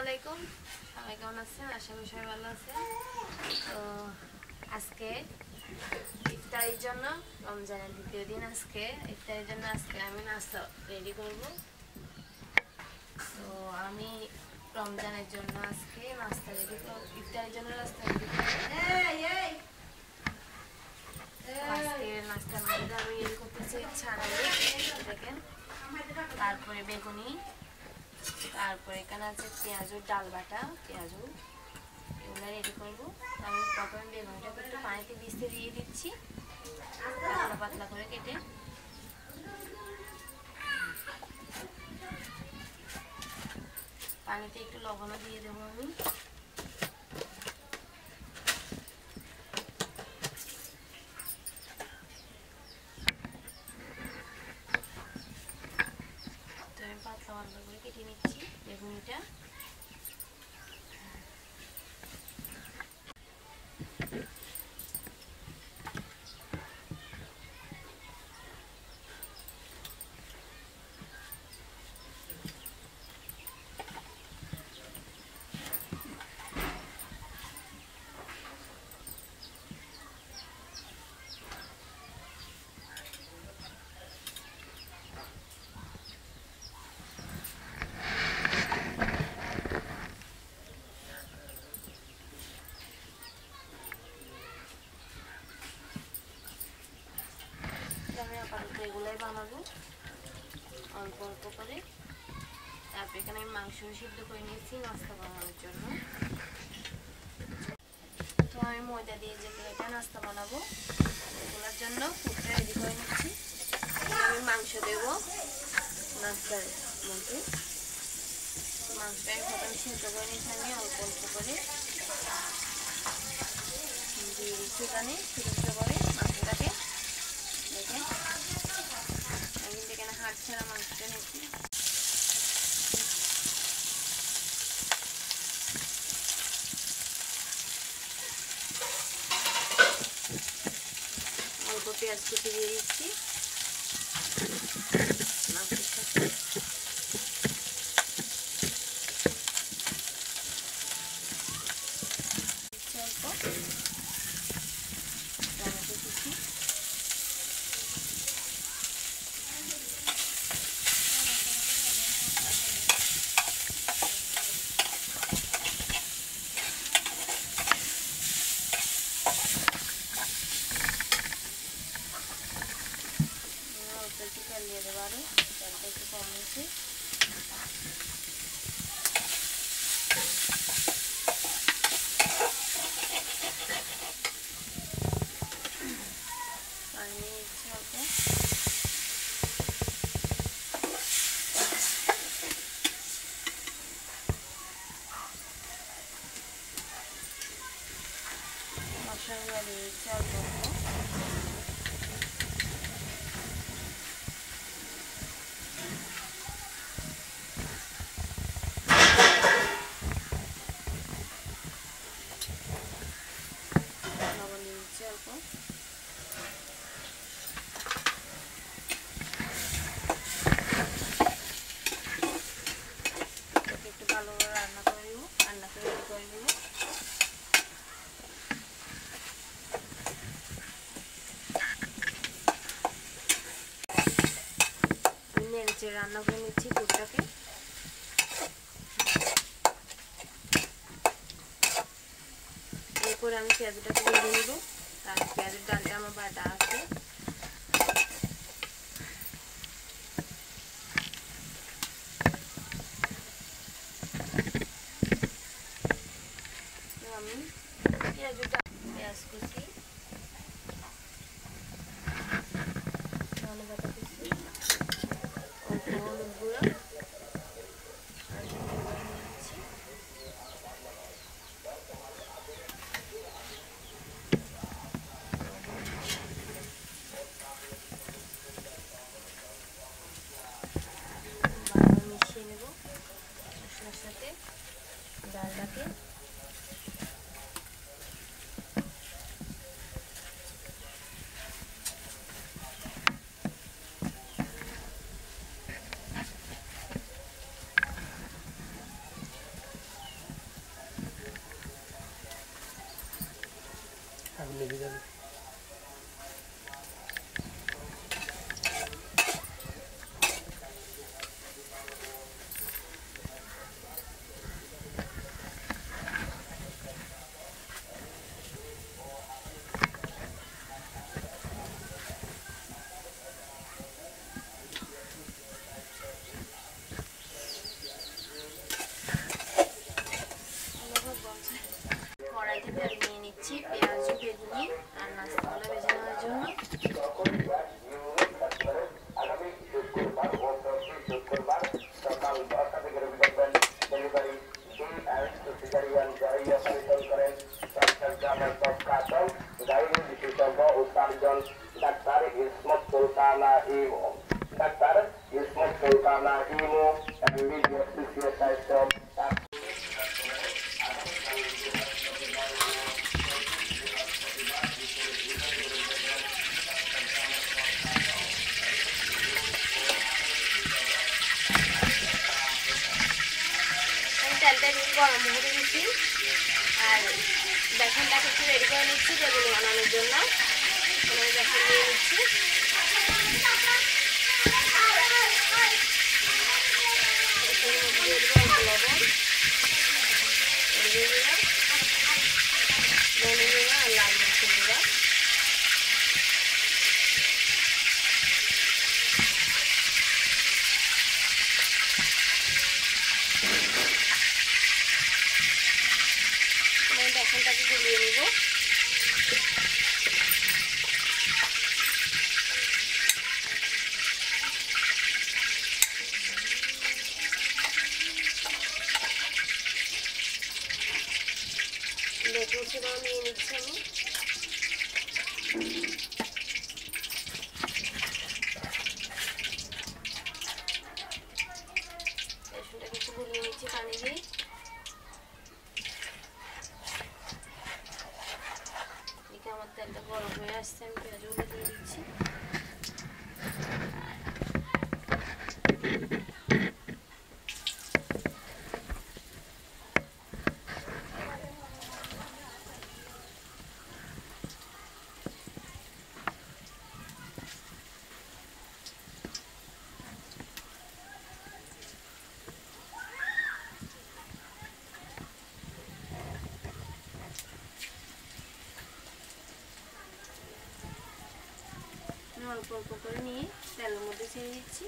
আলাইকুম, সবাই কেমন আছেন? আশা করি সবাই ভালো আছেন। তো আজকে ইফতারির জন্য, রমজানের দ্বিতীয় দিন, আজকে ইফতারির জন্য আমি নাস্তা রেডি করব। তো আমি রমজানের জন্য আজকে নাস্তা রেডি করব, ইফতারির জন্য নাস্তা রেডি করব। আজকে নাস্তার মধ্যে আমি রেডি করতেছি ছানা, দেখেন, তারপরে বেগুনি, তারপরে এখানে আছে পেঁয়াজুর ডাল বাটা, পেঁয়াজু এগুলো রেডি করবো। আমি প্রথমে বেগুনটাকে একটু পানিতে ভিজতে দিয়ে দিচ্ছি, পাতলা পাতলা করে কেটে। পানিতে একটু লবণও দিয়ে দেবো আমি। তো আমি পাতলা পাতলা করে কেটে নিচ্ছি বেগুনিটা। আমি আপাতত এগুলাই বানাবো অল্প অল্প করে। তারপর এখানে আমি মাংস সিদ্ধ করে নিয়েছি নাস্তা বানানোর জন্য। তো আমি ময়দা দিয়ে যে প্লেটে নাস্তা বানাবো এগুলোর জন্য পুরটা রেডি করে নিচ্ছি। আমি মাংস দেব নাস্তার মধ্যে। মাংসটা আমি প্রথমে সিদ্ধ করে নিচ্ছি, আমি অল্প অল্প করে দিয়ে দিচ্ছি এখানে সিদ্ধ করে মাংসটাকে। দেখেন আমি কিন্তু এখানে হাড় ছাড়া মাংসটা নিচ্ছি। অল্প পেঁয়াজ কুচি দিয়ে দিচ্ছি মাংসের সাথে। অল্প টমেটো কুচি, অল্প একটু তেল দিয়ে দেবো, আরও তেলটা একটু কম নিচ্ছি। পানি নিচ্ছি অল্প। মশলাগুলো দিয়ে দিচ্ছি অল্প অল্প। লবণ দিয়ে দিচ্ছি অল্প। একটু ভালো করে রান্না করে নেব, রান্না করে রেডি করে নেব। নেড়েচে রান্না করে নিচ্ছি পুরটাকে। এরপরে আমি পেঁয়াজটাকে ভেজে নেব। তার পেঁয়াজের ডালটা আমার বাটা আছে। আমি পেঁয়াজ কুচি, ধনে পাতা কুচি, অল্প হলুদ গুঁড়ো আর নিচ্ছি। ভালো মিশিয়ে নেব মশলার সাথে ডালটাকে। লেগে যাবে। কড়াইতে তেল নিয়ে নিচ্ছি, পেঁয়াজ বেগুনি আর নাস্তাগুলো ভেজে নেওয়ার জন্য। Doctor Ismat Sultana imo, doctor Ismat Sultana imo, MBBS স্বাস্থ্য। তেলটা একটু গরম করে দিচ্ছি আর বেসনটাকে একটু রেডি করে নিচ্ছি বেগুনি বানানোর জন্য। বেসন দিয়ে নিচ্ছি, দিয়ে দেবো অল্প লবণ, দিয়ে দিলাম ধনে জিরা আর লাল মরিচের গুঁড়া। বেসনটাকে গুলিয়ে নিব। বেগুন ছিটাও নিয়ে নিচ্ছি আমি। বেসনটাকে একটু গুলিয়ে নিচ্ছি পানি দিয়ে। আমার তেলটা গরম হয়ে আসছে, আমি পেঁয়াজগুলো দিয়ে দিচ্ছি। অল্প অল্প করে নিয়ে তেলের মধ্যে ছেড়ে দিচ্ছি।